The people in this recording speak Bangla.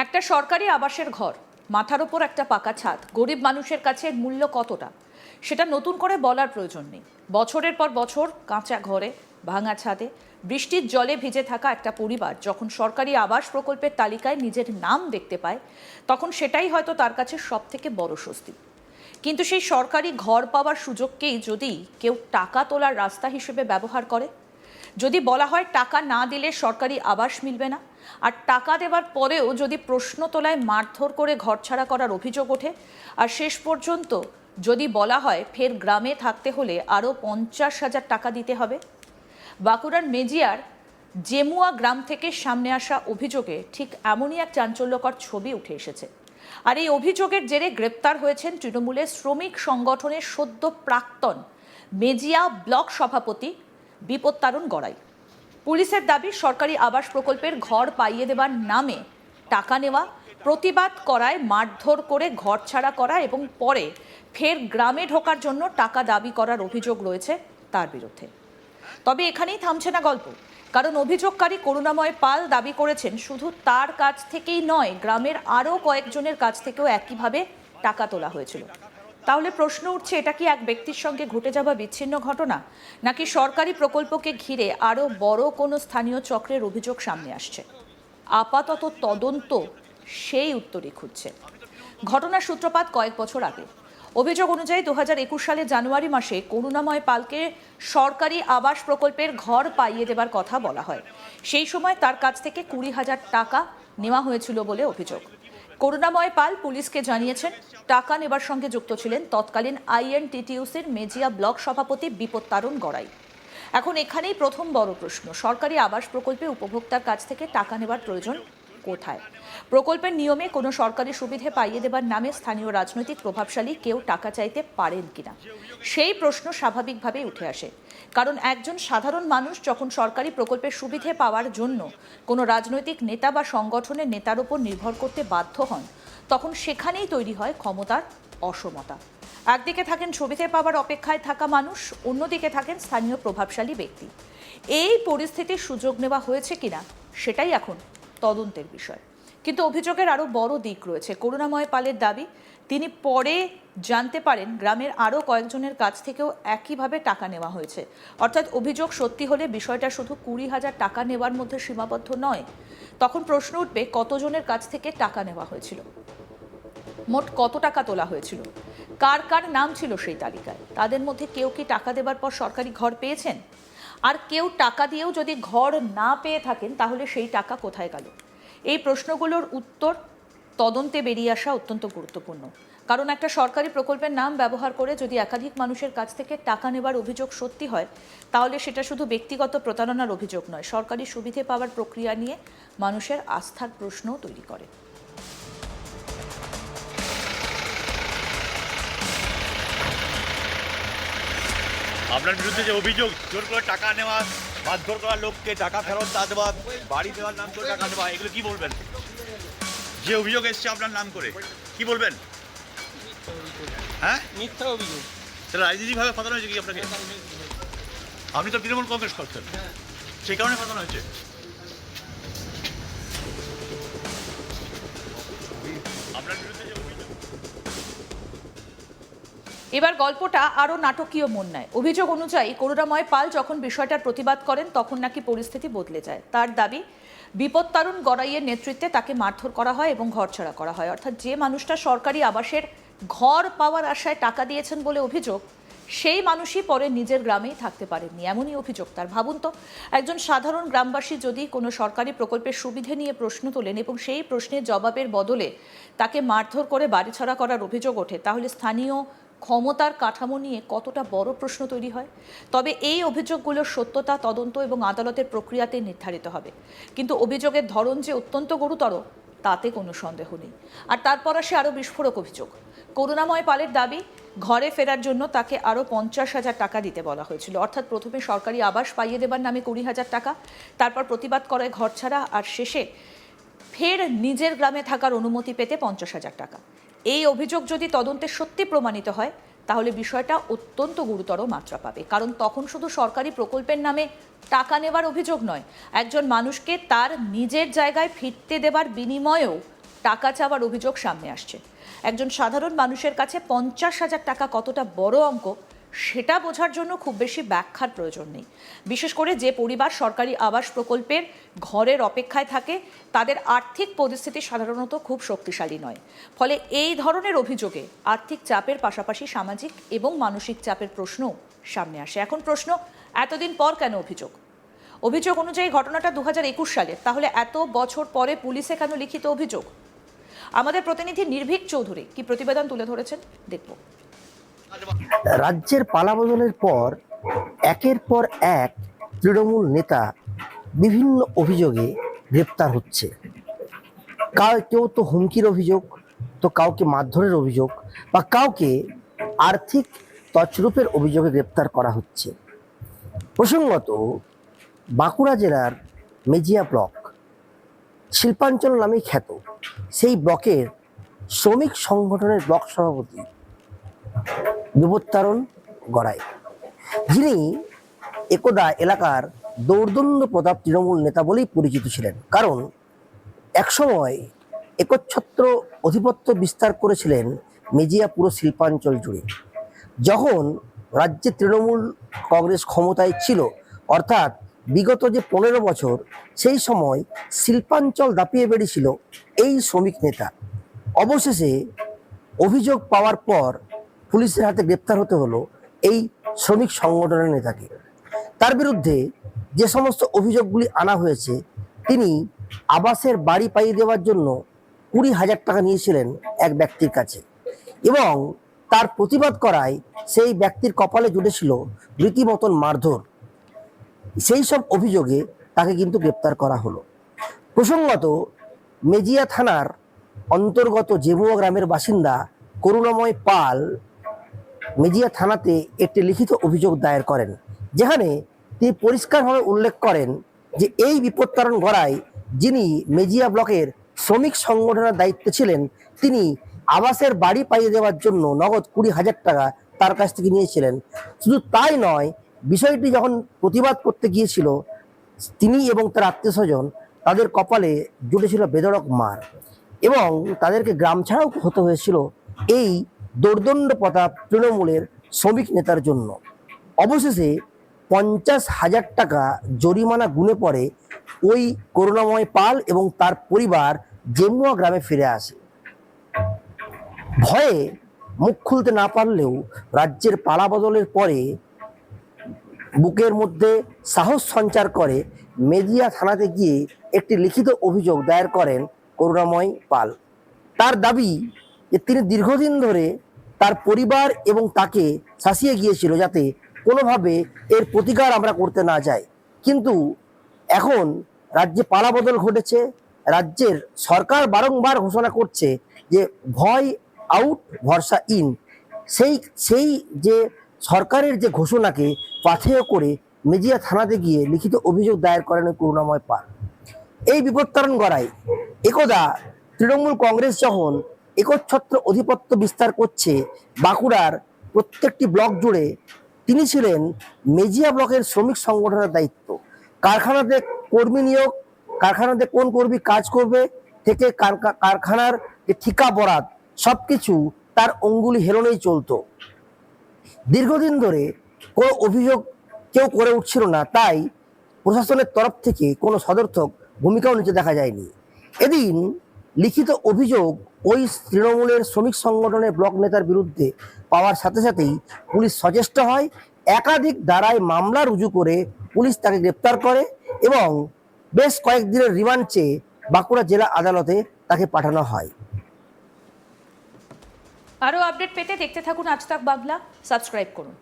একটা সরকারি আবাসের ঘর, মাথার ওপর একটা পাকা ছাদ, গরিব মানুষের কাছে এর মূল্য কতটা সেটা নতুন করে বলার প্রয়োজন নেই। বছরের পর বছর কাঁচা ঘরে, ভাঙা ছাদে, বৃষ্টির জলে ভিজে থাকা একটা পরিবার যখন সরকারি আবাস প্রকল্পের তালিকায় নিজের নাম দেখতে পায়, তখন সেটাই হয়তো তার কাছে সব থেকে বড় স্বস্তি। কিন্তু সেই সরকারি ঘর পাওয়ার সুযোগকেই যদি কেউ টাকা তোলার রাস্তা হিসেবে ব্যবহার করে, যদি বলা হয় টাকা না দিলে সরকারি আবাস মিলবে না, আর টাকা দেওয়ার পরেও যদি প্রশ্ন তোলায় মারধর করে ঘরছাড়া করার অভিযোগ ওঠে, আর শেষ পর্যন্ত যদি বলা হয় ফের গ্রামে থাকতে হলে আরও 50,000 টাকা দিতে হবে। বাঁকুড়ার মেজিয়ার জেমুয়া গ্রাম থেকে সামনে আসা অভিযোগে ঠিক এমনই এক চাঞ্চল্যকর ছবি উঠে এসেছে। আর এই অভিযোগের জেরে গ্রেপ্তার হয়েছেন তৃণমূলের শ্রমিক সংগঠনের সদ্য প্রাক্তন মেজিয়া ব্লক সভাপতি বিপত্তারণ গড়াই। পুলিশের দাবি, সরকারি আবাস প্রকল্পের ঘর পাইয়ে দেবার নামে টাকা নেওয়া, প্রতিবাদ করায় মারধর করে ঘর ছাড়া করা এবং পরে ফের গ্রামে ঢোকার জন্য টাকা দাবি করার অভিযোগ রয়েছে তার বিরুদ্ধে। তবে এখানেই থামছে না গল্প, কারণ অভিযোগকারী করুণাময় পাল দাবি করেছেন শুধু তার কাছ থেকেই নয়, গ্রামের আরও কয়েকজনের কাছ থেকেও একইভাবে টাকা তোলা হয়েছিল। তাহলে প্রশ্ন উঠছে, এটা কি এক ব্যক্তির সঙ্গে ঘটে যাওয়া বিচ্ছিন্ন ঘটনা, নাকি সরকারি প্রকল্পকে ঘিরে আরও বড় কোনো স্থানীয় চক্রের অভিযোগ সামনে আসছে? আপাতত তদন্ত সেই উত্তরই খুঁজছে। ঘটনার সূত্রপাত কয়েক বছর আগে। অভিযোগ অনুযায়ী 2021 সালের জানুয়ারি মাসে করুণাময় পালকে সরকারি আবাস প্রকল্পের ঘর পাইয়ে দেবার কথা বলা হয়। সেই সময় তার কাছ থেকে 20,000 টাকা নেওয়া হয়েছিল বলে অভিযোগ। করুণাময় পাল পুলিশকে জানিয়েছেন, টাকা নেবার সঙ্গে যুক্ত ছিলেন তৎকালীন আইএনটিটিইউসির মেজিয়া ব্লক সভাপতি বিপত্তারণ গড়াই। এখন এখানেই প্রথম বড় প্রশ্ন, সরকারি আবাস প্রকল্পে উপভোক্তার কাছ থেকে টাকা নেবার প্রয়োজন কোথায়? প্রকল্পের নিয়মে কোনো সরকারি সুবিধে পাইয়ে দেবার নামে স্থানীয় রাজনৈতিক প্রভাবশালী কেউ টাকা চাইতে পারেন কিনা, সেই প্রশ্ন স্বাভাবিকভাবেই উঠে আসে। কারণ একজন সাধারণ মানুষ যখন সরকারি প্রকল্পের সুবিধে পাওয়ার জন্য কোনো রাজনৈতিক নেতা বা সংগঠনের নেতার উপর নির্ভর করতে বাধ্য হন, তখন সেখানেই তৈরি হয় ক্ষমতার অসমতা। একদিকে থাকেন সুবিধে পাওয়ার অপেক্ষায় থাকা মানুষ, অন্যদিকে থাকেন স্থানীয় প্রভাবশালী ব্যক্তি। এই পরিস্থিতির সুযোগ নেওয়া হয়েছে কিনা সেটাই এখন তদন্তের বিষয়। কিন্তু অভিযোগের আরও বড় দিক রয়েছে। করুণাময় পালের দাবি, তিনি পরে জানতে পারেন গ্রামের আরও কয়েকজনের কাছ থেকেও একইভাবে টাকা নেওয়া হয়েছে। অর্থাৎ অভিযোগ সত্যি হলে বিষয়টা শুধু 20,000 টাকা নেওয়ার মধ্যে সীমাবদ্ধ নয়। তখন প্রশ্ন উঠবে, কতজনের কাছ থেকে টাকা নেওয়া হয়েছিল, মোট কত টাকা তোলা হয়েছিল, কার কার নাম ছিল সেই তালিকায়, তাদের মধ্যে কেউ কি টাকা দেবার পর সরকারি ঘর পেয়েছেন? আর কেউ টাকা দিয়েও যদি ঘর না পেয়ে থাকেন, তাহলে সেই টাকা কোথায় গেল? এই প্রশ্নগুলোর উত্তর তদন্তে বেরিয়ে আসা অত্যন্ত গুরুত্বপূর্ণ। কারণ একটা সরকারি প্রকল্পের নাম ব্যবহার করে যদি একাধিক মানুষের কাছ থেকে টাকা নেবার অভিযোগ সত্যি হয়, তাহলে সেটা শুধু ব্যক্তিগত প্রতারণার অভিযোগ নয়, সরকারি সুবিধে পাওয়ার প্রক্রিয়া নিয়ে মানুষের আস্থার প্রশ্নও তৈরি করে। আপনার বিরুদ্ধে যে অভিযোগ, জোর করে টাকা নেওয়া, মারধর করা, লোককে টাকা ফেরত না দেওয়া, বাড়ি দেওয়ার নাম করে টাকা দেওয়া, এগুলো কি বলবেন? যে অভিযোগ এসছে আপনার নাম করে, কি বলবেন? হ্যাঁ, মিথ্যা অভিযোগ। তাহলে রাজনীতিভাবে ফাঁসানো হয়েছে কি আপনাকে? আপনি তো তৃণমূল কংগ্রেস করছেন, সেই কারণে ফাঁসানো হয়েছে। আপনার বিরুদ্ধে যে অভিযোগ, এবার গল্পটা আরও নাটকীয় মন নেয়। অভিযোগ অনুযায়ী করুণাময় পাল যখন বিষয়টার প্রতিবাদ করেন, তখন নাকি পরিস্থিতি বদলে যায়। তার দাবি, বিপত্তারণ গড়াইয়ের নেতৃত্বে তাকে মারধর করা হয় এবং ঘরছাড়া করা হয়। অর্থাৎ যে মানুষটা সরকারি আবাসের ঘর পাওয়ার আশায় টাকা দিয়েছেন বলে অভিযোগ, সেই মানুষই পরে নিজের গ্রামেই থাকতে পারেননি, এমনই অভিযোগ তার। ভাবুন তো, একজন সাধারণ গ্রামবাসী যদি কোনো সরকারি প্রকল্পের সুবিধে নিয়ে প্রশ্ন তোলেন এবং সেই প্রশ্নের জবাবের বদলে তাকে মারধর করে বাড়িছাড়া করার অভিযোগ ওঠে, তাহলে স্থানীয় ক্ষমতার কাঠামো নিয়ে কতটা বড় প্রশ্ন তৈরি হয়। তবে এই অভিযোগগুলোর সত্যতা তদন্ত এবং আদালতের প্রক্রিয়াতে নির্ধারিত হবে। কিন্তু অভিযোগের ধরন যে অত্যন্ত গুরুতর, তাতে কোনো সন্দেহ নেই। আর তারপর আসে আরও বিস্ফোরক অভিযোগ। করুণাময় পালের দাবি, ঘরে ফেরার জন্য তাকে আরও 50,000 টাকা দিতে বলা হয়েছিল। অর্থাৎ প্রথমে সরকারি আবাস পাইয়ে দেবার নামে 20,000 টাকা, তারপর প্রতিবাদ করায় ঘর ছাড়া, আর শেষে ফের নিজের গ্রামে থাকার অনুমতি পেতে 50,000 টাকা। এই অভিযোগ যদি তদন্তে সত্যি প্রমাণিত হয়, তাহলে বিষয়টা অত্যন্ত গুরুতর মাত্রা পাবে। কারণ তখন শুধু সরকারি প্রকল্পের নামে টাকা নেবার অভিযোগ নয়, একজন মানুষকে তার নিজের জায়গায় ফিরতে দেবার বিনিময়েও টাকা চাওয়ার অভিযোগ সামনে আসছে। একজন সাধারণ মানুষের কাছে 50,000 টাকা কতটা বড় অঙ্ক সেটা বোঝার জন্য খুব বেশি ব্যাখ্যার প্রয়োজন নেই। বিশেষ করে যে পরিবার সরকারি আবাস প্রকল্পের ঘরের অপেক্ষায় থাকে, তাদের আর্থিক পরিস্থিতি সাধারণত খুব শক্তিশালী নয়। ফলে এই ধরনের অভিযোগে আর্থিক চাপের পাশাপাশি সামাজিক এবং মানসিক চাপের প্রশ্নও সামনে আসে। এখন প্রশ্ন, এতদিন পর কেন অভিযোগ? অভিযোগ অনুযায়ী ঘটনাটা 2021 সালের, তাহলে এত বছর পরে পুলিশে কেন লিখিত অভিযোগ? আমাদের প্রতিনিধি নির্ভীক চৌধুরী কি প্রতিবেদন তুলে ধরেছেন, দেখব। রাজ্যের পালাবদলের পর একের পর এক তৃণমূল নেতা বিভিন্ন অভিযোগে গ্রেপ্তার হচ্ছে। কেউ তো হুমকির অভিযোগ, তো কাউকে মারধরের অভিযোগ, বা কাউকে আর্থিক তছরূপের অভিযোগে গ্রেপ্তার করা হচ্ছে। প্রসঙ্গত, বাঁকুড়া জেলার মেজিয়া ব্লক শিল্পাঞ্চল নামে খ্যাত সেই ব্লকের শ্রমিক সংগঠনের ব্লক সভাপতি বিপত্তারণ গড়াই, যিনি একদা এলাকার দৌর্দণ্ড প্রতাপ তৃণমূল নেতা বলেই পরিচিত ছিলেন। কারণ একসময় একচ্ছত্র আধিপত্য বিস্তার করেছিলেন মেজিয়া পুরো শিল্পাঞ্চল জুড়ে। যখন রাজ্যে তৃণমূল কংগ্রেস ক্ষমতায় ছিল, অর্থাৎ বিগত যে 15 বছর, সেই সময় শিল্পাঞ্চল দাপিয়ে বেড়েছিল এই শ্রমিক নেতা। অবশেষে অভিযোগ পাওয়ার পর পুলিশের হাতে গ্রেপ্তার হতে হলো এই শ্রমিক সংগঠনের নেতাকে। তার বিরুদ্ধে যে সমস্ত অভিযোগগুলি আনা হয়েছে, তিনি আবাসের বাড়ি পাইয়ে দেওয়ার জন্য 20,000 টাকা নিয়েছিলেন এক ব্যক্তির কাছে, এবং তার প্রতিবাদ করায় সেই ব্যক্তির কপালে জুটেছিল রীতিমতন মারধর। সেই সব অভিযোগে তাকে কিন্তু গ্রেপ্তার করা হলো। প্রসঙ্গত, মেজিয়া থানার অন্তর্গত জেমুয়া গ্রামের বাসিন্দা করুণাময় পাল মেজিয়া থানাতে একটি লিখিত অভিযোগ দায়ের করেন, যেখানে তিনি পরিষ্কারভাবে উল্লেখ করেন যে এই বিপত্তারণ গড়াই, যিনি মেজিয়া ব্লকের শ্রমিক সংগঠনের দায়িত্বে ছিলেন, তিনি আবাসের বাড়ি পাইয়ে দেওয়ার জন্য নগদ 20,000 টাকা তার কাছ থেকে নিয়েছিলেন। শুধু তাই নয়, বিষয়টি যখন প্রতিবাদ করতে গিয়েছিল, তিনি এবং তার আত্মীয় স্বজন, তাদের কপালে জুটেছিল বেধড়ক মার, এবং তাদেরকে গ্রাম ছাড়াও হতে হয়েছিল এই দৌর্দণ্ড প্রতাপ তৃণমূলের শ্রমিক নেতার জন্য। অবশেষে 50,000 টাকা জরিমানা গুনে পড়ে ওই করুণাময় পাল এবং তার পরিবার জেমুয়া গ্রামে ফিরে আসে। ভয়ে মুখ খুলতে না পারলেও রাজ্যের পালাবদলের পরে বুকের মধ্যে সাহস সঞ্চার করে মেজিয়া থানাতে গিয়ে একটি লিখিত অভিযোগ দায়ের করেন করুণাময় পাল। তার দাবি যে তিনি দীর্ঘদিন ধরে তার পরিবার এবং তাকে শাসিয়ে গিয়েছিল, যাতে কোনোভাবে এর প্রতিকার আমরা করতে না যাই। কিন্তু এখন রাজ্যে পালাবদল ঘটেছে, রাজ্যের সরকার বারংবার ঘোষণা করছে যে ভয় আউট ভরসা ইন। সেই যে সরকারের যে ঘোষণাকে পাথেয় করে মেজিয়া থানাতে গিয়ে লিখিত অভিযোগ দায়ের করেন করুণাময় পাল। এই বিপত্তারণ গড়াই একদা তৃণমূল কংগ্রেস যখন একচ্ছত্র আধিপত্য বিস্তার করছে বাঁকুড়ার প্রত্যেকটি ব্লক জুড়ে, তিনি ছিলেন মেজিয়া ব্লকের শ্রমিক সংগঠনের দায়িত্ব। কারখানাতে কর্মী নিয়োগ, কারখানাতে কোন কর্মী কাজ করবে থেকে কারখানার যে ঠিকা বরাত, সবকিছু তার অঙ্গুলি হেলনেই চলতো। দীর্ঘদিন ধরে কোনো অভিযোগ কেউ করে উঠছিল না, তাই প্রশাসনের তরফ থেকে কোনো সদর্থক ভূমিকাও নিতে দেখা যায়নি। এদিন লিখিত অভিযোগ ওই তৃণমূলের শ্রমিক সংগঠনের ব্লক নেতার বিরুদ্ধে পাওয়ার সাথে সাথেই পুলিশ সচেষ্ট হয়। একাধিক ধারায় মামলা রুজু করে পুলিশ তাকে গ্রেপ্তার করে এবং বেশ কয়েকদিনের রিমান্ড চেয়ে বাঁকুড়া জেলা আদালতে তাকে পাঠানো হয়। আরও আপডেট পেতে দেখতে থাকুন আজ তাক বাংলা, সাবস্ক্রাইব করুন।